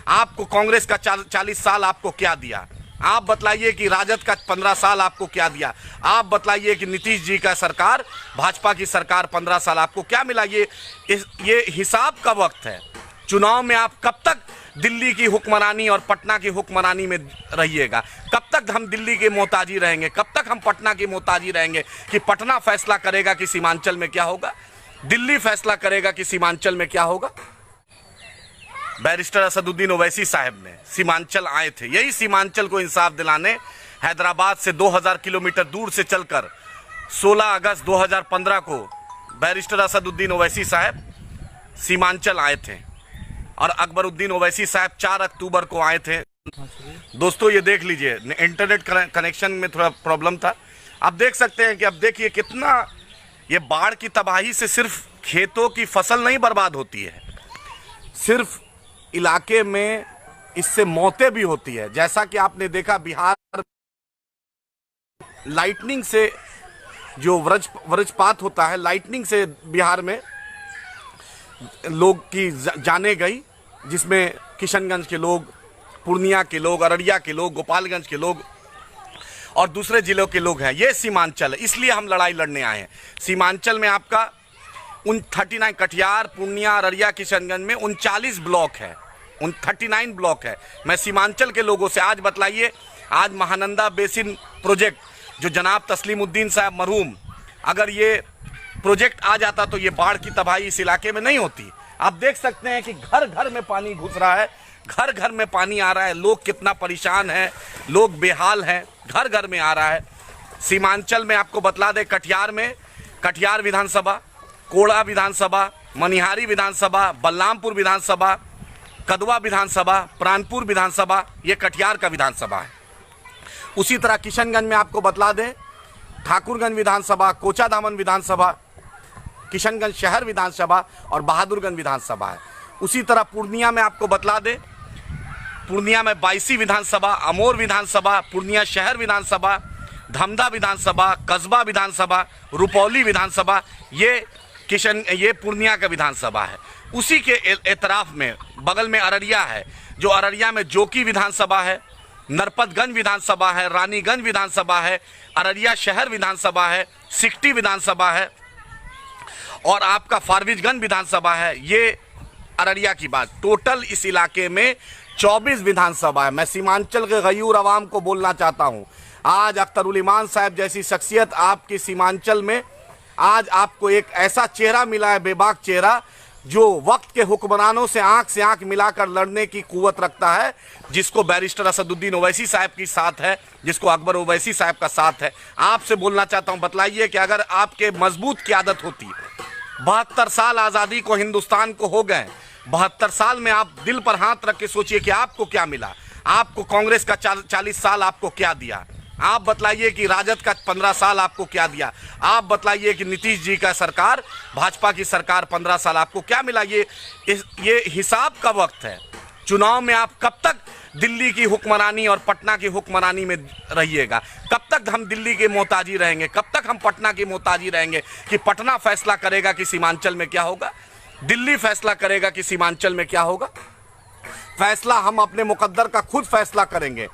आपको कांग्रेस का 40 साल आपको क्या दिया? आप बतलाइए कि राजद का 15 साल आपको क्या दिया? आप बतलाइए कि नीतीश जी का सरकार, भाजपा की सरकार 15 साल आपको क्या मिला? ये हिसाब का वक्त है। चुनाव में आप कब तक दिल्ली की हुक्मरानी और पटना की हुक्मरानी में रहिएगा? कब तक हम दिल्ली के मोहताजी रहेंगे? कब तक हम पटना के मोहताजी रहेंगे कि पटना फैसला करेगा कि सीमांचल में क्या होगा, दिल्ली फैसला करेगा कि सीमांचल में क्या होगा? बैरिस्टर असदुद्दीन ओवैसी साहब ने सीमांचल आए थे, यही सीमांचल को इंसाफ दिलाने हैदराबाद से 2000 किलोमीटर दूर से चलकर 16 अगस्त 2015 को बैरिस्टर असदुद्दीन ओवैसी साहब सीमांचल आए थे और अकबरुद्दीन ओवैसी साहब 4 अक्टूबर को आए थे। दोस्तों ये देख लीजिए, इंटरनेट कनेक्शन में थोड़ा प्रॉब्लम था। आप देख सकते हैं कि अब देखिए कितना ये बाढ़ की तबाही से सिर्फ खेतों की फसल नहीं बर्बाद होती है, सिर्फ इलाके में इससे मौतें भी होती है। जैसा कि आपने देखा बिहार लाइटनिंग से जो वज्रपात होता है, लाइटनिंग से बिहार में लोग की जाने गई, जिसमें किशनगंज के लोग, पूर्णिया के लोग, अररिया के लोग, गोपालगंज के लोग और दूसरे जिलों के लोग हैं। ये सीमांचल है, इसलिए हम लड़ाई लड़ने आए हैं। सीमांचल में आपका 39 कटिहार, पूर्णिया, अररिया, किशनगंज में 39 ब्लॉक है, 39 ब्लॉक है। मैं सीमांचल के लोगों से आज बतलाइए, आज महानंदा बेसिन प्रोजेक्ट जो जनाब तस्लीमुद्दीन साहब मरहूम, अगर ये प्रोजेक्ट आ जाता तो ये बाढ़ की तबाही इस इलाके में नहीं होती। आप देख सकते हैं कि घर घर में पानी घुस रहा है, घर घर में पानी आ रहा है, लोग कितना परेशान हैं, लोग बेहाल हैं, घर घर में आ रहा है। सीमांचल में आपको बतला दें, कटिहार में कटिहार विधानसभा, कोड़ा विधानसभा, मनिहारी विधानसभा, बलरामपुर विधानसभा, कदवा विधानसभा, प्राणपुर विधानसभा, ये कटिहार का विधानसभा है। उसी तरह किशनगंज में आपको बतला दें, ठाकुरगंज विधानसभा, कोचाधामन विधानसभा, किशनगंज शहर विधानसभा और बहादुरगंज विधानसभा है। उसी तरह पूर्णिया में आपको बतला दें, पूर्णिया में 22 विधानसभा, अमोर विधानसभा, पूर्णिया शहर विधानसभा, धमधा विधानसभा, कस्बा विधानसभा, रुपौली विधानसभा, ये पूर्णिया का विधानसभा है। उसी के एतराफ में बगल में अररिया है, जो अररिया में जोकी विधानसभा है, नरपतगंज विधानसभा है, रानीगंज विधानसभा है, अररिया शहर विधानसभा है, सिकटी विधानसभा है और आपका फारबिसगंज विधानसभा है। ये अररिया की बात। टोटल इस इलाके में 24 विधानसभा है। मैं सीमांचल के गयूर अवाम को बोलना चाहता हूँ, आज अख्तरुल ईमान साहब जैसी शख्सियत आपकी सीमांचल में, आज आपको एक ऐसा चेहरा मिला है, बेबाक चेहरा, जो वक्त के हुक्मरानों से आंख मिलाकर लड़ने की कुव्वत रखता है, जिसको बैरिस्टर असदुद्दीन ओवैसी साहब की साथ है, जिसको अकबर ओवैसी साहब का साथ है। आपसे बोलना चाहता हूं, बतलाइए कि अगर आपके मजबूत क़यादत होती, 72 साल आज़ादी को हिंदुस्तान को हो गए, 72 साल में आप दिल पर हाथ रख के सोचिए कि आपको क्या मिला? आपको कांग्रेस का 40 साल आपको क्या दिया? आप बतलाइए कि राजद का 15 साल आपको क्या दिया? आप बतलाइए कि नीतीश जी का सरकार, भाजपा की सरकार 15 साल आपको क्या मिला? ये हिसाब का वक्त है। चुनाव में आप कब तक दिल्ली की हुक्मरानी और पटना की हुक्मरानी में रहिएगा? कब तक हम दिल्ली के मोहताजी रहेंगे? कब तक हम पटना के मोहताजी रहेंगे कि पटना फैसला करेगा कि सीमांचल में क्या होगा, दिल्ली फैसला करेगा कि सीमांचल में क्या होगा? फैसला हम अपने मुकद्दर का खुद फैसला करेंगे।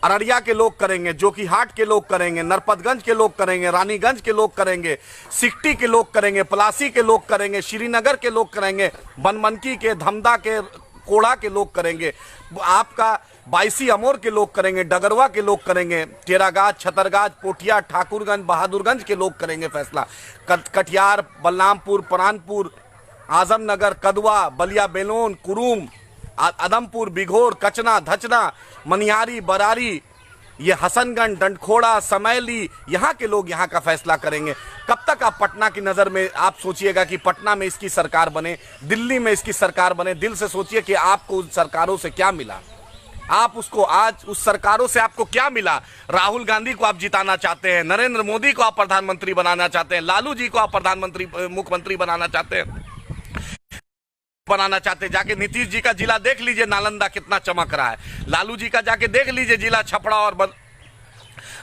अररिया के लोग करेंगे, जोकीहाट के लोग करेंगे, नरपतगंज के लोग करेंगे, रानीगंज के लोग करेंगे, सिकटी के लोग करेंगे, पलासी के लोग करेंगे, श्रीनगर के लोग करेंगे, बनमनकी के, धमधा के, कोड़ा के लोग करेंगे, आपका 22 अमोर के लोग करेंगे, डगरवा के लोग करेंगे, टेरागाज, छतरगाज, पोठिया, ठाकुरगंज, बहादुरगंज के लोग करेंगे फैसला। कटिहार, बलरामपुर, प्राणपुर, आजमनगर, कदवा, बलिया, बेलोन, कुरुम, आदमपुर, बिघोर, कचना, धचना, मनिहारी, बरारी, ये हसनगंज, डंडखोड़ा, समैली, यहाँ के लोग यहाँ का फैसला करेंगे। कब तक आप पटना की नज़र में आप सोचिएगा कि पटना में इसकी सरकार बने, दिल्ली में इसकी सरकार बने? दिल से सोचिए कि आपको उस सरकारों से क्या मिला? आप उसको आज उस सरकारों से आपको क्या मिला? राहुल गांधी को आप जिताना चाहते हैं, नरेंद्र मोदी को आप प्रधानमंत्री बनाना चाहते हैं, लालू जी को आप मुख्यमंत्री बनाना चाहते हैं, जाके नीतीश जी का जिला देख लीजिए, नालंदा कितना चमक रहा है। लालू जी का जाके देख लीजिए जिला छपरा और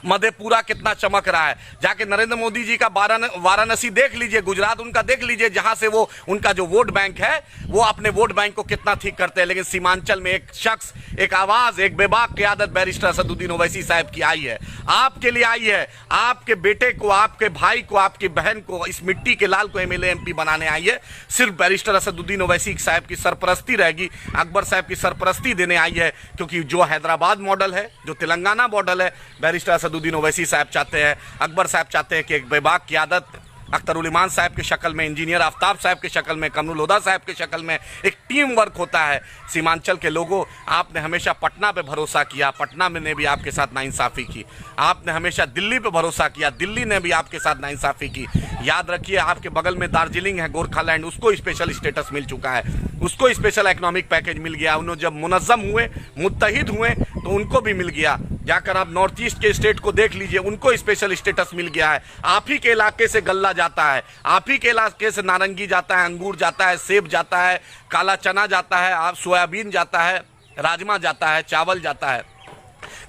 मधेपुरा कितना चमक रहा है। जाके नरेंद्र मोदी जी का वाराणसी देख लीजिए, गुजरात उनका देख लीजिए, जहां से वो उनका जो वोट बैंक है वो अपने वोट बैंक को कितना ठीक करते हैं। लेकिन सीमांचल में एक शख्स, एक आवाज, एक बेबाक क़यादत बैरिस्टर असदुद्दीन ओवैसी साहब की आई है, आपके लिए आई है, आपके बेटे को, आपके भाई को, आपकी बहन को, इस मिट्टी के लाल को एमएलए एमपी बनाने आई है। सिर्फ बैरिस्टर असदुद्दीन ओवैसी साहब की सरपरस्ती रहेगी, अकबर साहब की सरपरस्ती देने आई है। क्योंकि जो हैदराबाद मॉडल है, जो तेलंगाना मॉडल है, बैरिस्टर असदुद्दीन ओवैसी साहब चाहते हैं, अकबर साहब चाहते हैं कि एक बेबाक क़यादत अख्तरुल इमान साहब की शक्ल में, इंजीनियर आफ्ताब साहब की शक्ल में, कमरुल हुदा साहब की शक्ल में एक टीम वर्क होता है। सीमांचल के लोगों, आपने हमेशा पटना पे भरोसा किया, पटना में ने भी आपके साथ नाइंसाफ़ी की। आपने हमेशा दिल्ली पे भरोसा किया, दिल्ली ने भी आपके साथ नाइंसाफ़ी की। याद रखिए, आपके बगल में दार्जिलिंग है, गोरखालैंड, उसको स्पेशल स्टेटस मिल चुका है, उसको स्पेशल इकोनॉमिक पैकेज मिल गया। उन्होंने जब मुनज़्ज़म हुए, मुत्तहिद हुए, तो उनको भी मिल गया। जाकर आप नॉर्थ ईस्ट के स्टेट को देख लीजिए, उनको स्पेशल स्टेटस मिल गया है। आप ही के इलाके से गल्ला जाता है, आप ही के इलाके से नारंगी जाता है, अंगूर जाता है, सेब जाता है, काला चना जाता है, आप सोयाबीन जाता है, राजमा जाता है, चावल जाता है।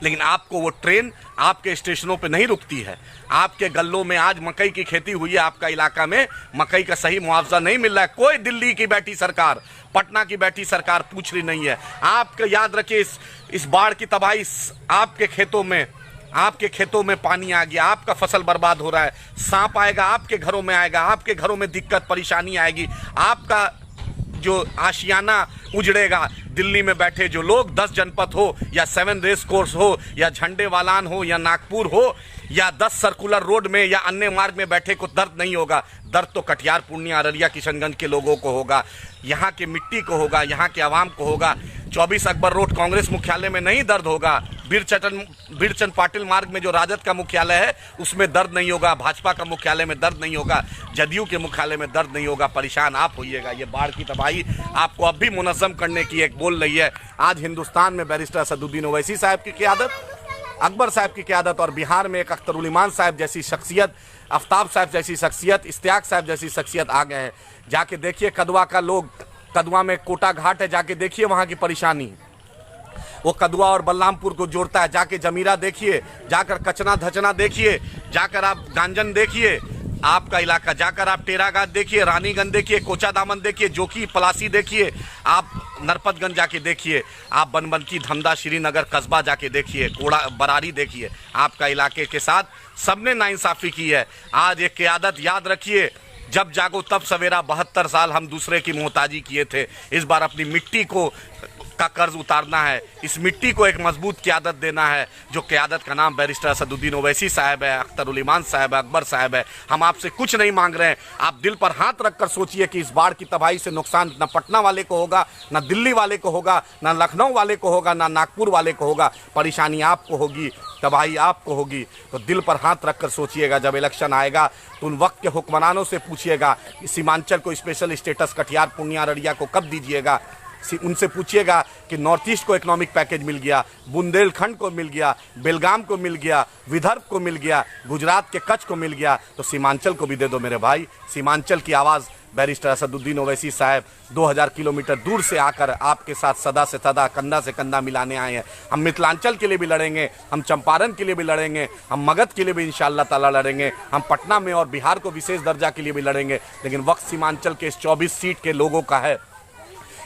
लेकिन आपको वो ट्रेन आपके स्टेशनों पे नहीं रुकती है। आपके गल्लों में आज मकई की खेती हुई है, आपका इलाका में मकई का सही मुआवजा नहीं मिल रहा है। कोई दिल्ली की बैठी सरकार, पटना की बैठी सरकार पूछ रही नहीं है। आपको याद रखिए, इस बाढ़ की तबाही आपके खेतों में पानी आ गया, आपका फसल बर्बाद हो रहा है, सांप आएगा आपके घरों में, आएगा आपके घरों में दिक्कत परेशानी आएगी, आपका जो आशियाना उजड़ेगा। दिल्ली में बैठे जो लोग 10 जनपद हो या 7 रेस कोर्स हो या झंडे वालान हो या नागपुर हो या 10 सर्कुलर रोड में या अन्य मार्ग में बैठे को दर्द नहीं होगा। दर्द तो कटिहार, पूर्णिया, अररिया, किशनगंज के लोगों को होगा, यहाँ के मिट्टी को होगा, यहाँ के आवाम को होगा। 24 अकबर रोड कांग्रेस मुख्यालय में नहीं दर्द होगा, बीरचंद पाटिल मार्ग में जो राजद का मुख्यालय है उसमें दर्द नहीं होगा, भाजपा का मुख्यालय में दर्द नहीं होगा, जदयू के मुख्यालय में दर्द नहीं होगा। परेशान आप होइएगा। ये बाढ़ की तबाही आपको अब भी मुनज़्ज़म करने की एक बोल रही है। आज हिंदुस्तान में बैरिस्टर असदुद्दीन ओवैसी साहब की क़यादत, अकबर साहब की क़यादत, और बिहार में एक अख्तरुल इमान साहब जैसी शख्सियत, आफ्ताब साहब जैसी शख्सियत, इश्तियाक साहब जैसी शख्सियत आ गए हैं। जाके देखिए कदवा का लोग, कदवा में कोटा घाट है, जाके देखिए वहाँ की परेशानी। वो कदवा और बलरामपुर को जोड़ता है। जाके जमीरा देखिए, जाकर कचना धचना देखिए, जाकर आप गांजन देखिए, आपका इलाका जाकर आप टेरागात देखिए, रानीगंज देखिए, कोचा दामन देखिए, जोकी पलासी देखिए, आप नरपतगंज जाके देखिए, आप बनबनकी, धमदा, श्रीनगर कस्बा जाके देखिए, कोड़ा बरारी देखिए। आपका इलाके के साथ सबने नाइंसाफ़ी की है। आज एक क़यादत याद रखिए, जब जागो तब सवेरा, 72 साल हम दूसरे की मोहताजी किए थे। इस बार अपनी मिट्टी का कर्ज उतारना है, इस मिट्टी को एक मजबूत क़यादत देना है। जो क़यादत का नाम बैरिस्टर असदुद्दीन ओवैसी साहब है, अख्तरुल इमान साहब है, अकबर साहब है। हम आपसे कुछ नहीं मांग रहे हैं, आप दिल पर हाथ रखकर सोचिए कि इस बाढ़ की तबाही से नुकसान न पटना वाले को होगा, न दिल्ली वाले को होगा, न लखनऊ वाले को होगा, न नागपुर वाले को होगा। परेशानी आपको होगी, तबाही आपको होगी। तो दिल पर हाथ रखकर सोचिएगा, जब इलेक्शन आएगा तो उन वक्त के हुक्मरानों से पूछिएगा कि सीमांचल को स्पेशल स्टेटस कटिहार, पूर्णिया, अररिया को कब दीजिएगा। उनसे पूछिएगा कि नॉर्थ ईस्ट को इकोनॉमिक पैकेज मिल गया, बुंदेलखंड को मिल गया, बेलगाम को मिल गया, विदर्भ को मिल गया, गुजरात के कच्छ को मिल गया, तो सीमांचल को भी दे दो मेरे भाई। सीमांचल की आवाज़ बैरिस्टर असदुद्दीन ओवैसी साहब 2000 किलोमीटर दूर से आकर आपके साथ सदा से सदा, कंधा से कंधा मिलाने आए हैं। हम मिथिलांचल के लिए भी लड़ेंगे, हम चंपारण के लिए भी लड़ेंगे, हम मगध के लिए भी इंशाअल्लाह ताला लड़ेंगे, हम पटना में और बिहार को विशेष दर्जा के लिए भी लड़ेंगे। लेकिन वक्त सीमांचल के इस 24 सीट के लोगों का है,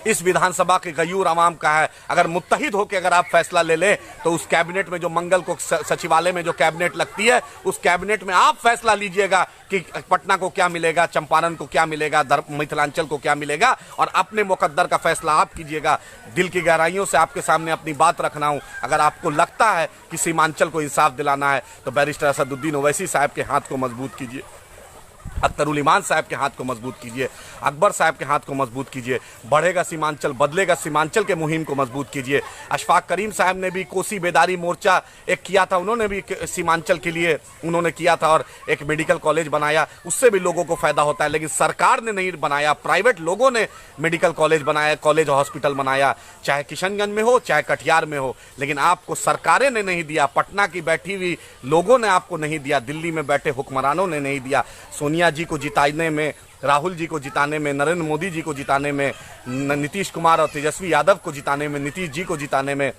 इस विधानसभा के गयूर आवाम का है। अगर मुत्तहिद होकर अगर आप फैसला ले लें तो उस कैबिनेट में जो मंगल को सचिवालय में जो कैबिनेट लगती है, उस कैबिनेट में आप फैसला लीजिएगा कि पटना को क्या मिलेगा, चंपारण को क्या मिलेगा, मिथिलांचल को क्या मिलेगा, और अपने मुकद्दर का फैसला आप कीजिएगा। दिल की गहराइयों से आपके सामने अपनी बात रखना हूँ। अगर आपको लगता है कि सीमांचल को इंसाफ दिलाना है तो बैरिस्टर असदुद्दीन ओवैसी साहब के हाथ को मजबूत कीजिए, अख्तरुल इमान साहब के हाथ को मजबूत कीजिए, अकबर साहब के हाथ को मजबूत कीजिए। बढ़ेगा सीमांचल, बदलेगा सीमांचल के मुहिम को मजबूत कीजिए। अशफाक करीम साहब ने भी कोसी बेदारी मोर्चा एक किया था, उन्होंने भी सीमांचल के लिए उन्होंने किया था और एक मेडिकल कॉलेज बनाया, उससे भी लोगों को फ़ायदा होता है। लेकिन सरकार ने नहीं बनाया, प्राइवेट लोगों ने मेडिकल कॉलेज बनाया, कॉलेज हॉस्पिटल बनाया, चाहे किशनगंज में हो चाहे कटिहार में हो। लेकिन आपको सरकारें ने नहीं दिया, पटना की बैठी हुई लोगों ने आपको नहीं दिया, दिल्ली में बैठे हुक्मरानों ने नहीं दिया। सोनिया जी को जिताने में, राहुल जी को जिताने में, नरेंद्र मोदी जी को जिताने में, नीतीश कुमार और तेजस्वी यादव को जिताने में, नीतीश जी को जिताने में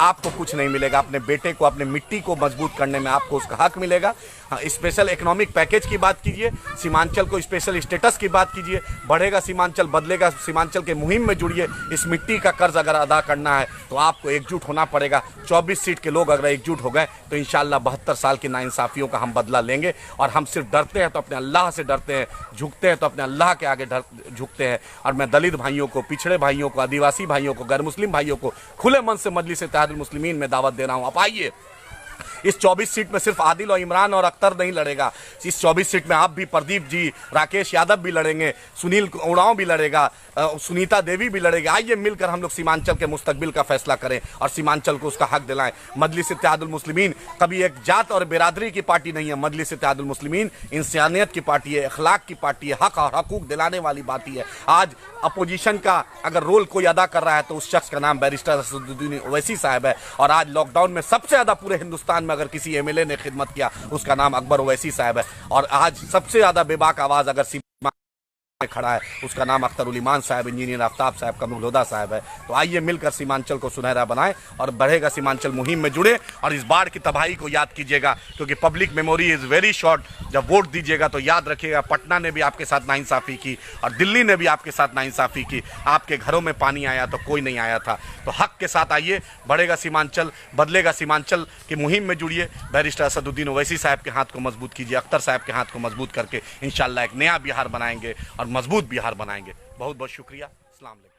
आपको कुछ नहीं मिलेगा। अपने बेटे को, अपने मिट्टी को मजबूत करने में आपको उसका हक मिलेगा। हाँ, स्पेशल इकोनॉमिक पैकेज की बात कीजिए, सीमांचल को स्पेशल स्टेटस की बात कीजिए, बढ़ेगा सीमांचल, बदलेगा सीमांचल के मुहिम में जुड़िए। इस मिट्टी का कर्ज अगर अदा करना है तो आपको एकजुट होना पड़ेगा। 24 सीट के लोग अगर एकजुट हो गए तो इंशाल्लाह 72 साल की नाइंसाफियों का हम बदला लेंगे। और हम सिर्फ डरते हैं तो अपने अल्लाह से डरते हैं, झुकते हैं तो अपने अल्लाह के आगे झुकते हैं। और मैं दलित भाइयों को, पिछड़े भाइयों को, आदिवासी भाइयों को, गैर मुस्लिम भाइयों को खुले मन से मजलिस इत्तेहादुल मुस्लिमीन में दावत दे रहा हूँ, आप आइए। इस 24 सीट में सिर्फ आदिल और इमरान और अख्तर नहीं लड़ेगा। इस 24 सीट में आप भी, प्रदीप जी, राकेश यादव भी लड़ेंगे, सुनील उरांव भी लड़ेगा, सुनीता देवी भी लड़ेगी। आइए मिलकर हम लोग सीमांचल के मुस्तकबिल का फैसला करें और सीमांचल को उसका हक दिलाएं। मजलिस इत्तेहादुल मुस्लिमीन कभी एक जात और बिरादरी की पार्टी नहीं है। मजलिस इत्तेहादुल मुस्लिमीन इंसानियत की पार्टी है, अखलाक की पार्टी है, हक और हकूक दिलाने वाली पार्टी है। आज अपोजिशन का अगर रोल कोई अदा कर रहा है तो उस शख्स का नाम बैरिस्टर असदुद्दीन ओवैसी साहब है। और आज लॉकडाउन में सबसे ज़्यादा पूरे हिंदुस्तान में अगर किसी एमएलए ने खिदमत किया उसका नाम अकबर ओवैसी साहब है। और आज सबसे ज़्यादा बेबाक आवाज़ अगर में खड़ा है उसका नाम अख्तरुल ईमान साहब, इंजीनियर आफ्ताब साहब, कमरुल हुदा साहब है। तो आइए मिलकर सीमांचल को सुनहरा बनाएं और बढ़ेगा सीमांचल मुहिम में जुड़े। और इस बाढ़ की तबाही को याद कीजिएगा, क्योंकि public memory is very short. जब वोट दीजिएगा तो याद रखिएगा, पटना ने भी आपके साथ नाइंसाफ़ी की और दिल्ली ने भी आपके साथ नाइंसाफ़ी की। आपके घरों में पानी आया तो कोई नहीं आया था। तो हक के साथ आइए, बढ़ेगा सीमांचल, बदलेगा सीमांचल की मुहिम में जुड़िए। बैरिस्टर असदुद्दीन ओवैसी साहब के हाथ को मजबूत कीजिए, अख्तर साहब के हाथ को मजबूत करके इंशाल्लाह एक नया बिहार बनाएंगे और मजबूत बिहार बनाएंगे। बहुत बहुत शुक्रिया। अस्सलाम वालेकुम।